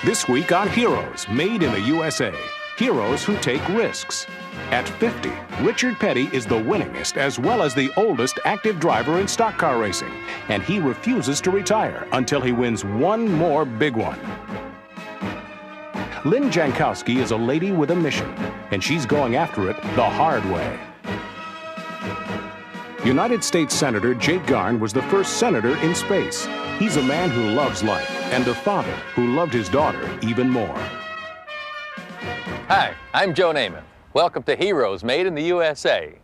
This week on Heroes Made in the USA, heroes who take risks. At 50, Richard Petty is the winningest as well as the oldest active driver in stock car racing, and he refuses to retire until he wins one more big one. Lynne Jankowski is a lady with a mission, and she's going after it the hard way. United States Senator Jake Garn was the first senator in space. He's a man who loves life and a father who loved his daughter even more. Hi, I'm Joe Namath. Welcome to Heroes Made in the USA.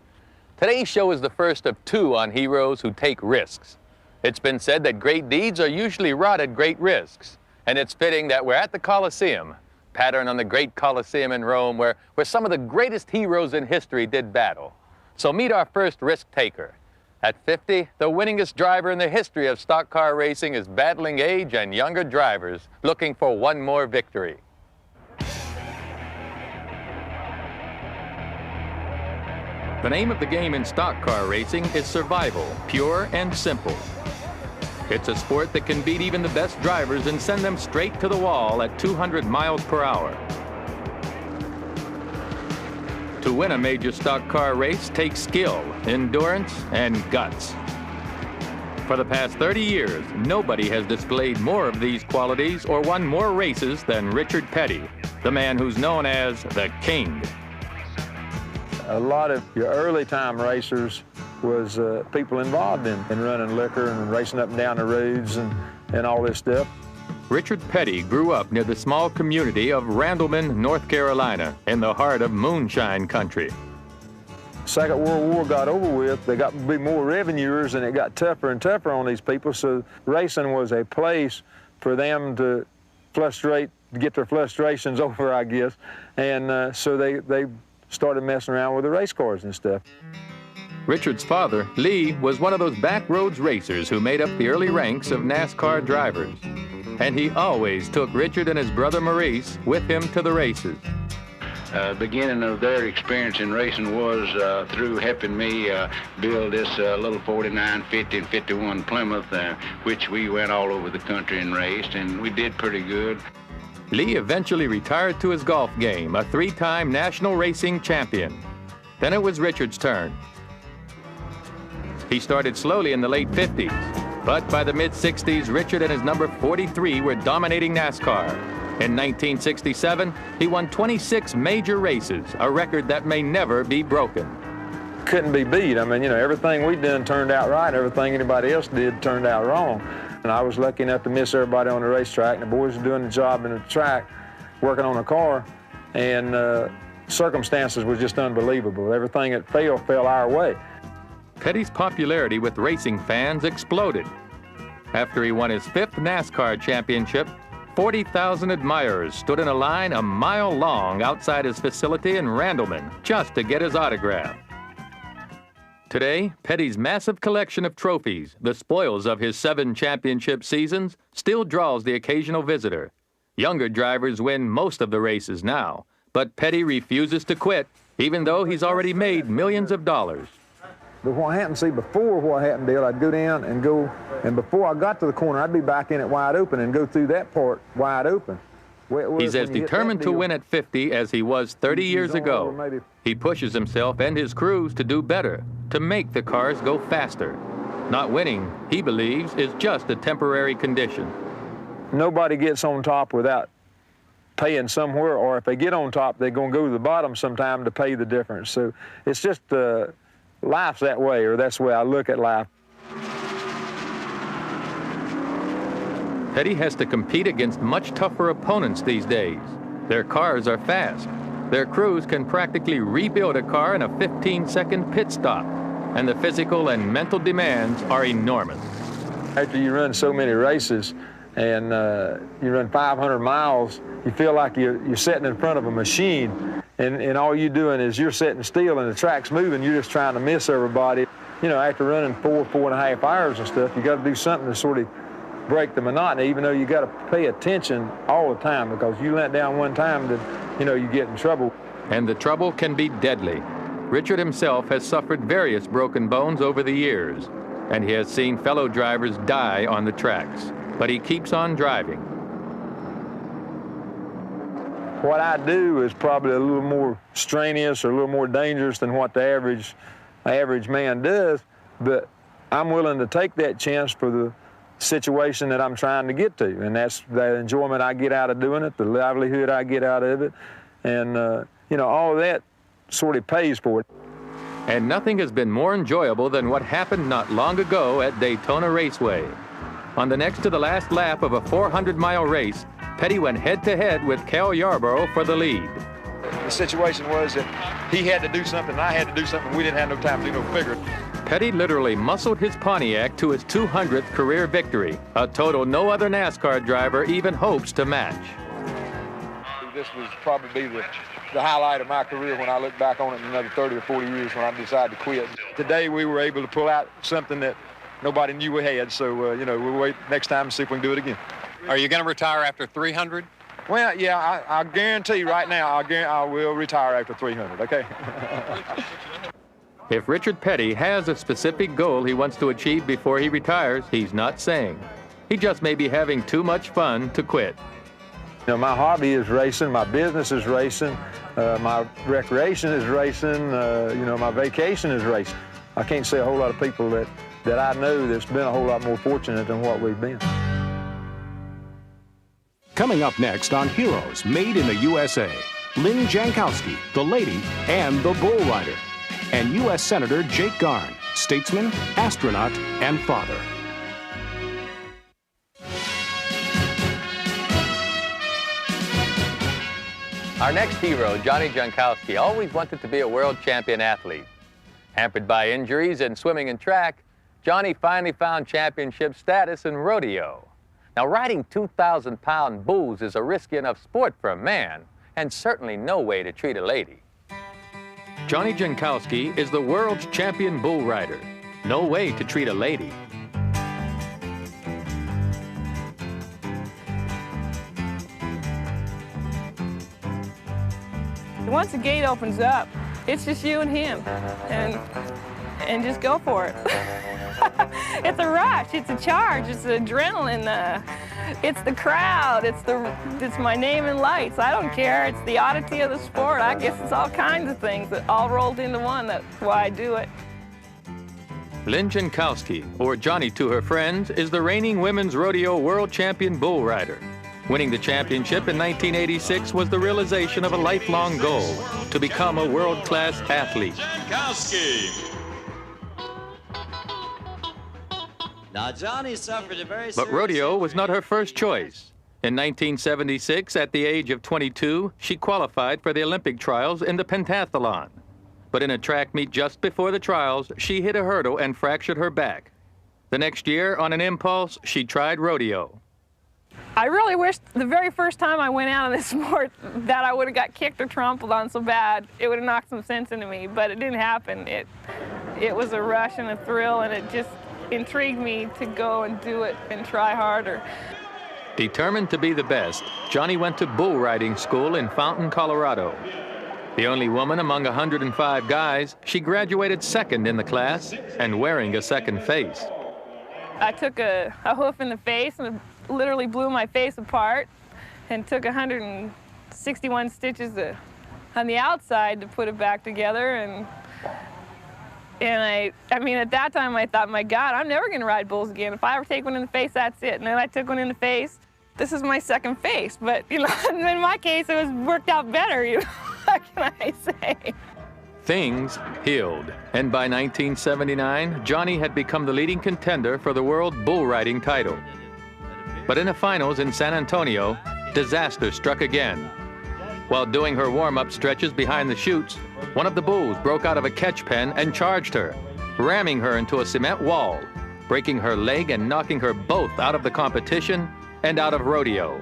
Today's show is the first of two on heroes who take risks. It's been said that great deeds are usually wrought at great risks, and it's fitting that we're at the Colosseum, patterned on the great Colosseum in Rome, where some of the greatest heroes in history did battle. So meet our first risk taker. At 50, the winningest driver in the history of stock car racing is battling age and younger drivers looking for one more victory. The name of the game in stock car racing is survival, pure and simple. It's a sport that can beat even the best drivers and send them straight to the wall at 200 miles per hour. To win a major stock car race takes skill, endurance, and guts. For the past 30 years, nobody has displayed more of these qualities or won more races than Richard Petty, the man who's known as the King. A lot of your early time racers was people involved in running liquor and racing up and down the roads and all this stuff. Richard Petty grew up near the small community of Randleman, North Carolina, in the heart of moonshine country. Second World War got over with, they got to be more revenuers, and it got tougher and tougher on these people, so racing was a place for them to get their frustrations over, I guess, and so they started messing around with the race cars and stuff. Richard's father, Lee, was one of those backroads racers who made up the early ranks of NASCAR drivers. And he always took Richard and his brother Maurice with him to the races. Beginning of their experience in racing was through helping me build this little 49, 50, and 51 Plymouth, which we went all over the country and raced, and we did pretty good. Lee eventually retired to his golf game, a three-time national racing champion. Then it was Richard's turn. He started slowly in the late 50s, but by the mid-60s, Richard and his number 43 were dominating NASCAR. In 1967, he won 26 major races, a record that may never be broken. Couldn't be beat. I mean, you know, everything we done turned out right. Everything anybody else did turned out wrong. And I was lucky enough to miss everybody on the racetrack. And the boys were doing the job in the track, working on a car, and circumstances were just unbelievable. Everything that fell our way. Petty's popularity with racing fans exploded. After he won his 5th NASCAR championship, 40,000 admirers stood in a line a mile long outside his facility in Randleman just to get his autograph. Today, Petty's massive collection of trophies, the spoils of his 7 championship seasons, still draws the occasional visitor. Younger drivers win most of the races now, but Petty refuses to quit, even though he's already made millions of dollars. But what happened, see, before what happened, Dale, I'd go down and go, and before I got to the corner, I'd be back in it wide open and go through that part wide open. He's as determined to win at 50 as he was 30 years ago. He pushes himself and his crews to do better, to make the cars go faster. Not winning, he believes, is just a temporary condition. Nobody gets on top without paying somewhere, or if they get on top, they're going to go to the bottom sometime to pay the difference. So it's just life's that way, or that's the way I look at life. Petty has to compete against much tougher opponents these days. Their cars are fast. Their crews can practically rebuild a car in a 15-second pit stop, and the physical and mental demands are enormous. After you run so many races and you run 500 miles, you feel like you're sitting in front of a machine. And all you're doing is you're sitting still and the track's moving, you're just trying to miss everybody. You know, after running 4.5 hours and stuff, you got to do something to sort of break the monotony, even though you got to pay attention all the time, because you let down one time, then, you know, you get in trouble. And the trouble can be deadly. Richard himself has suffered various broken bones over the years, and he has seen fellow drivers die on the tracks, but he keeps on driving. what I do is probably a little more strenuous or a little more dangerous than what the average man does, but I'm willing to take that chance for the situation that I'm trying to get to, and that's the enjoyment I get out of doing it, the livelihood I get out of it, and you know, all of that sort of pays for it. And nothing has been more enjoyable than what happened not long ago at Daytona Raceway. On the next to the last lap of a 400-mile race, Petty went head-to-head with Cal Yarborough for the lead. The situation was that he had to do something, and I had to do something. We didn't have no time to do no figure. Petty literally muscled his Pontiac to his 200th career victory, a total no other NASCAR driver even hopes to match. This was probably the highlight of my career when I look back on it in another 30 or 40 years when I decided to quit. Today we were able to pull out something that nobody knew we had, so you know, we'll wait next time and see if we can do it again. Are you going to retire after 300? Well, yeah, I guarantee right now I will retire after 300, okay? If Richard Petty has a specific goal he wants to achieve before he retires, he's not saying. He just may be having too much fun to quit. You know, my hobby is racing, my business is racing, my recreation is racing, you know, my vacation is racing. I can't say a whole lot of people that I know that's been a whole lot more fortunate than what we've been. Coming up next on Heroes Made in the USA, Lynne Jankowski, the lady and the bull rider, and U.S. Senator Jake Garn, statesman, astronaut, and father. Our next hero, Johnny Jankowski, always wanted to be a world champion athlete. Hampered by injuries in swimming and track, Johnny finally found championship status in rodeo. Now, riding 2,000-pound bulls is a risky enough sport for a man, and certainly no way to treat a lady. Johnny Jankowski is the world's champion bull rider. No way to treat a lady. Once the gate opens up, it's just you and him, and just go for it. It's a rush, it's a charge, it's the adrenaline, it's the crowd, it's my name in lights. I don't care, it's the oddity of the sport. I guess it's all kinds of things that all rolled into one. That's why I do it. Lynne Jankowski, or Johnny to her friends, is the reigning women's rodeo world champion bull rider. Winning the championship in 1986 was the realization of a lifelong goal, to become a world-class athlete. Jankowski. Now, Johnny suffered a very serious... But rodeo was not her first choice. In 1976, at the age of 22, she qualified for the Olympic trials in the pentathlon. But in a track meet just before the trials, she hit a hurdle and fractured her back. The next year, on an impulse, she tried rodeo. I really wish the very first time I went out in this sport that I would have got kicked or trampled on so bad. It would have knocked some sense into me, but it didn't happen. It was a rush and a thrill, and it just intrigued me to go and do it and try harder. Determined to be the best, Johnny went to bull riding school in Fountain, Colorado. The only woman among 105 guys, she graduated second in the class and wearing a second face. I took a hoof in the face and literally blew my face apart, and took 161 stitches on the outside to put it back together. And I mean, at that time I thought, my God, I'm never gonna ride bulls again. If I ever take one in the face, that's it. And then I took one in the face. This is my second face, but you know, in my case, it was worked out better. You know, what can I say? Things healed, and by 1979, Johnny had become the leading contender for the world bull riding title. But in the finals in San Antonio, disaster struck again. While doing her warm-up stretches behind the chutes, one of the bulls broke out of a catch pen and charged her, ramming her into a cement wall, breaking her leg and knocking her both out of the competition and out of rodeo.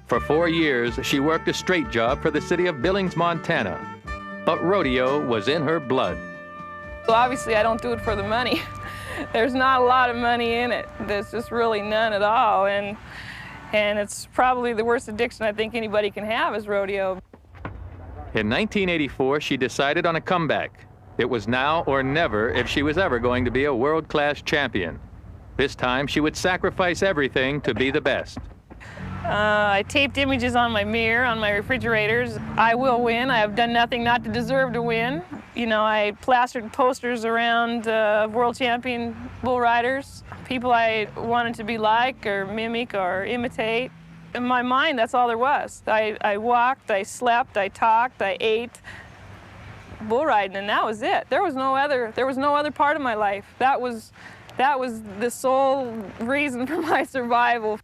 For 4 years, she worked a straight job for the city of Billings, Montana. But rodeo was in her blood. Well, obviously, I don't do it for the money. There's not a lot of money in it. There's just really none at all. And it's probably the worst addiction I think anybody can have is rodeo. In 1984, she decided on a comeback. It was now or never if she was ever going to be a world-class champion. This time, she would sacrifice everything to be the best. I taped images on my mirror, on my refrigerators. I will win. I have done nothing not to deserve to win. You know, I plastered posters around world champion bull riders, people I wanted to be like or mimic or imitate. In my mind, that's all there was. I walked, I slept, I talked, I ate bull riding, and that was it. There was no other part of my life. That was the sole reason for my survival.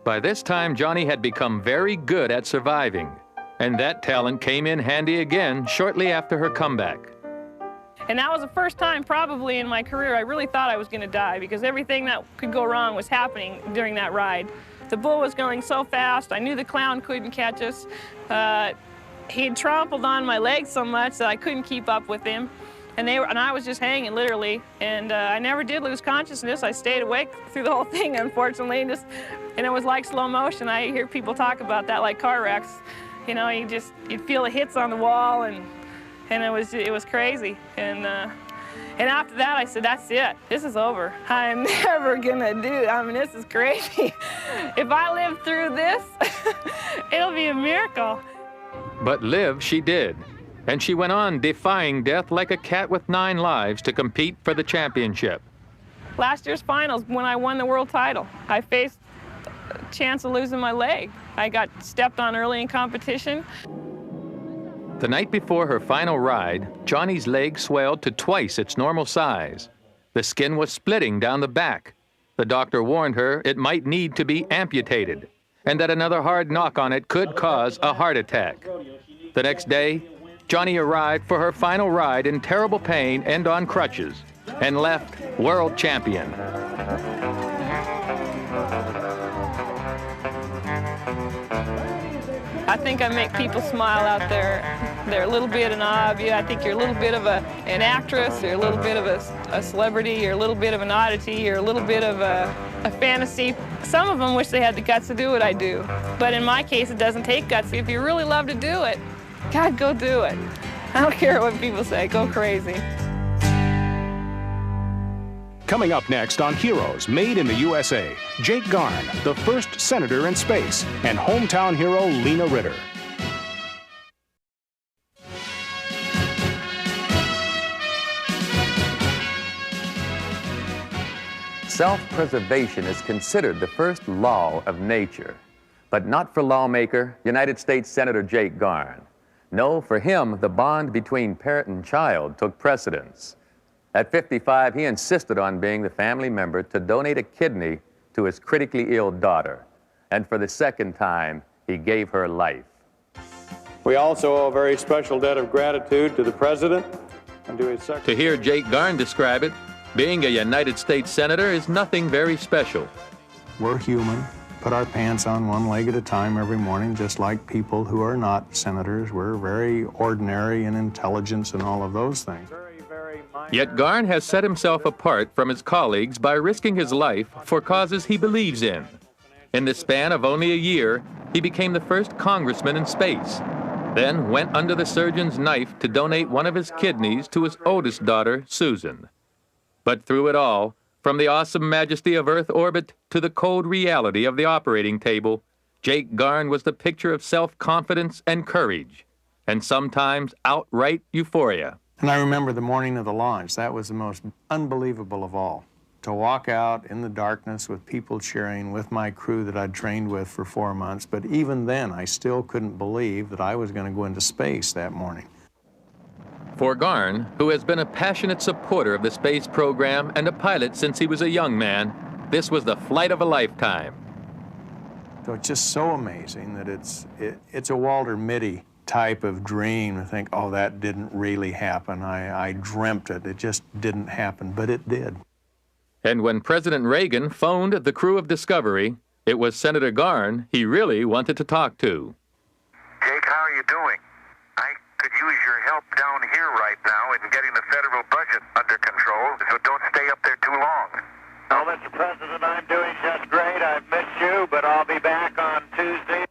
By this time, Johnny had become very good at surviving, and that talent came in handy again shortly after her comeback. And that was the first time probably in my career I really thought I was going to die, because everything that could go wrong was happening during that ride. The bull was going so fast, I knew the clown couldn't catch us. He had trampled on my legs so much that I couldn't keep up with him. And I was just hanging, literally. And I never did lose consciousness. I stayed awake through the whole thing, unfortunately. And it was like slow motion. I hear people talk about that like car wrecks. You know, you'd feel the hits on the wall, and it was crazy. And after that, I said, that's it. This is over. I'm never gonna do it. I mean, this is crazy. If I live through this, it'll be a miracle. But live she did. And she went on defying death like a cat with 9 lives to compete for the championship. Last year's finals, when I won the world title, I faced a chance of losing my leg. I got stepped on early in competition. The night before her final ride, Johnny's leg swelled to twice its normal size. The skin was splitting down the back. The doctor warned her it might need to be amputated, and that another hard knock on it could cause a heart attack. The next day, Johnny arrived for her final ride in terrible pain and on crutches, and left world champion. I think I make people smile out there. They're a little bit in awe of you. I think you're a little bit of an actress, you're a little bit of a celebrity, you're a little bit of an oddity, you're a little bit of a fantasy. Some of them wish they had the guts to do what I do. But in my case, it doesn't take guts. If you really love to do it, God, go do it. I don't care what people say, go crazy. Coming up next on Heroes Made in the USA, Jake Garn, the first senator in space, and hometown hero Lena Ritter. Self-preservation is considered the first law of nature, but not for lawmaker, United States Senator Jake Garn. No, for him, the bond between parent and child took precedence. At 55, he insisted on being the family member to donate a kidney to his critically ill daughter. And for the second time, he gave her life. We also owe a very special debt of gratitude to the President and to his secretary. To hear Jake Garn describe it, being a United States Senator is nothing very special. We're human. Put our pants on one leg at a time every morning, just like people who are not senators. We're very ordinary in intelligence and all of those things. Yet Garn has set himself apart from his colleagues by risking his life for causes he believes in. In the span of only a year, he became the first congressman in space, then went under the surgeon's knife to donate one of his kidneys to his oldest daughter, Susan. But through it all, from the awesome majesty of Earth orbit to the cold reality of the operating table, Jake Garn was the picture of self-confidence and courage, and sometimes outright euphoria. And I remember the morning of the launch. That was the most unbelievable of all. To walk out in the darkness with people cheering, with my crew that I'd trained with for 4 months. But even then, I still couldn't believe that I was going to go into space that morning. For Garn, who has been a passionate supporter of the space program and a pilot since he was a young man, this was the flight of a lifetime. So it's just so amazing that it's a Walter Mitty type of dream to think, oh, that didn't really happen. I dreamt it. It just didn't happen, but it did. And when President Reagan phoned the crew of Discovery, it was Senator Garn he really wanted to talk to. Jake, how are you doing? I could use your help down here right now in getting the federal budget under control, so don't stay up there too long. Oh, Mr. President, I'm doing just great. I've missed you, but I'll be back on Tuesday.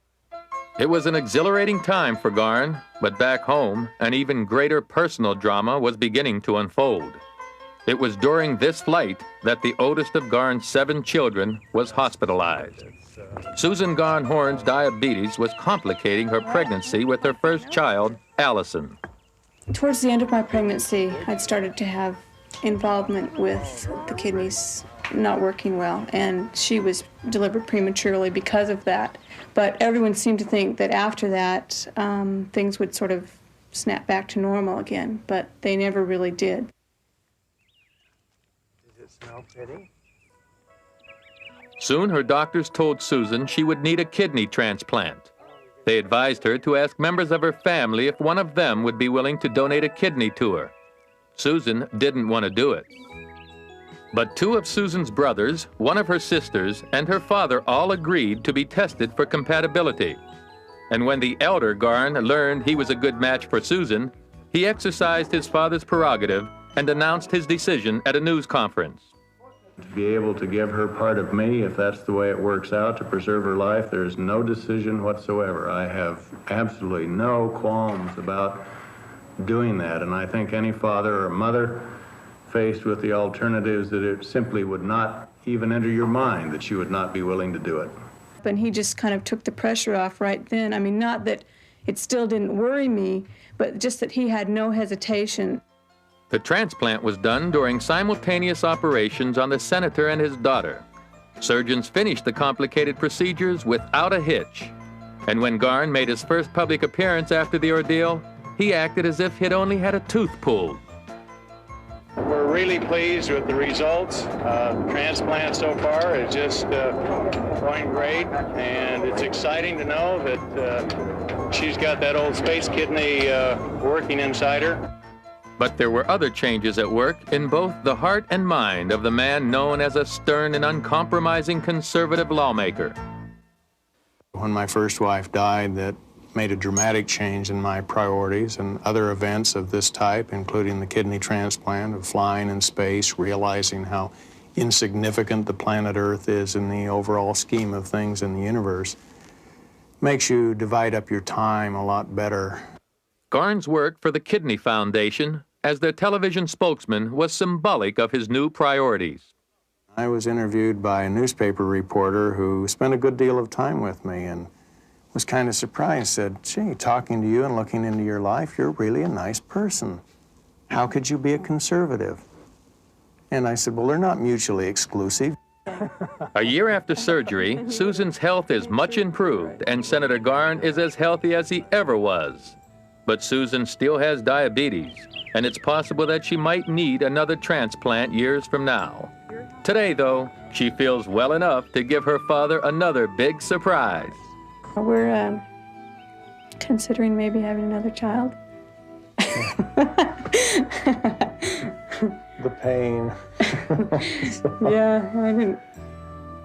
It was an exhilarating time for Garn, but back home, an even greater personal drama was beginning to unfold. It was during this flight that the oldest of Garn's 7 children was hospitalized. Susan Garn Horn's diabetes was complicating her pregnancy with her first child, Allison. Towards the end of my pregnancy, I'd started to have involvement with the kidneys not working well, and she was delivered prematurely because of that. But everyone seemed to think that after that, things would sort of snap back to normal again, but they never really did. Does it smell pretty? Soon her doctors told Susan she would need a kidney transplant. They advised her to ask members of her family if one of them would be willing to donate a kidney to her. Susan didn't want to do it. But 2 of Susan's brothers, 1 of her sisters, and her father all agreed to be tested for compatibility. And when the elder Garn learned he was a good match for Susan, he exercised his father's prerogative and announced his decision at a news conference. To be able to give her part of me, if that's the way it works out, to preserve her life, there's no decision whatsoever. I have absolutely no qualms about doing that, and I think any father or mother faced with the alternatives that it simply would not even enter your mind that you would not be willing to do it. And he just kind of took the pressure off right then. I mean, not that it still didn't worry me, but just that he had no hesitation. The transplant was done during simultaneous operations on the senator and his daughter. Surgeons finished the complicated procedures without a hitch. And when Garn made his first public appearance after the ordeal, he acted as if he'd only had a tooth pulled. We're really pleased with the results. The transplant so far is just going great, and it's exciting to know that she's got that old space kidney working inside her. But there were other changes at work in both the heart and mind of the man known as a stern and uncompromising conservative lawmaker. When my first wife died, that made a dramatic change in my priorities, and other events of this type, including the kidney transplant, of flying in space, realizing how insignificant the planet Earth is in the overall scheme of things in the universe, makes you divide up your time a lot better. Garn's work for the Kidney Foundation as their television spokesman was symbolic of his new priorities. I was interviewed by a newspaper reporter who spent a good deal of time with me and was kind of surprised, said, gee, talking to you and looking into your life, you're really a nice person. How could you be a conservative? And I said, well, they're not mutually exclusive. A year after surgery, Susan's health is much improved, and Senator Garn is as healthy as he ever was. But Susan still has diabetes, and it's possible that she might need another transplant years from now. Today, though, she feels well enough to give her father another big surprise. We're considering maybe having another child. The pain. Yeah,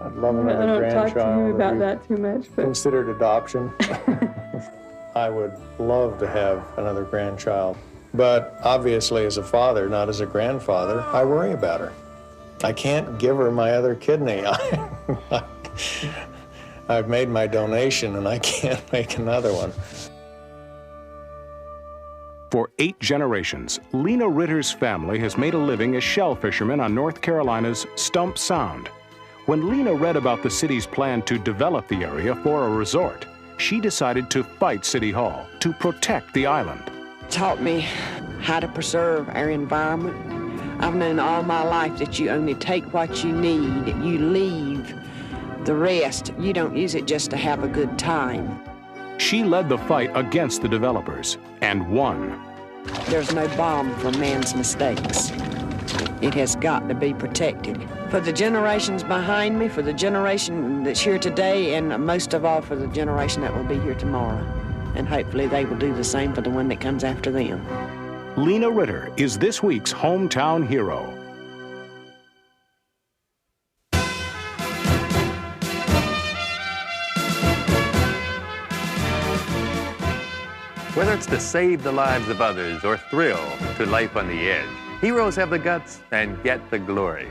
I'd love another grandchild. I don't talk to him about that too much. But Considered adoption. I would love to have another grandchild. But obviously as a father, not as a grandfather, I worry about her. I can't give her my other kidney. I've made my donation and I can't make another one. For 8 generations, Lena Ritter's family has made a living as shell fishermen on North Carolina's Stump Sound. When Lena read about the city's plan to develop the area for a resort, she decided to fight City Hall to protect the island. Taught me how to preserve our environment. I've known all my life that you only take what you need, you leave the rest. You don't use it just to have a good time. She led the fight against the developers and won. There's no balm for man's mistakes. It has got to be protected. For the generations behind me, for the generation that's here today, and most of all for the generation that will be here tomorrow. And hopefully they will do the same for the one that comes after them. Lena Ritter is this week's hometown hero. Whether it's to save the lives of others or thrill to life on the edge, heroes have the guts and get the glory.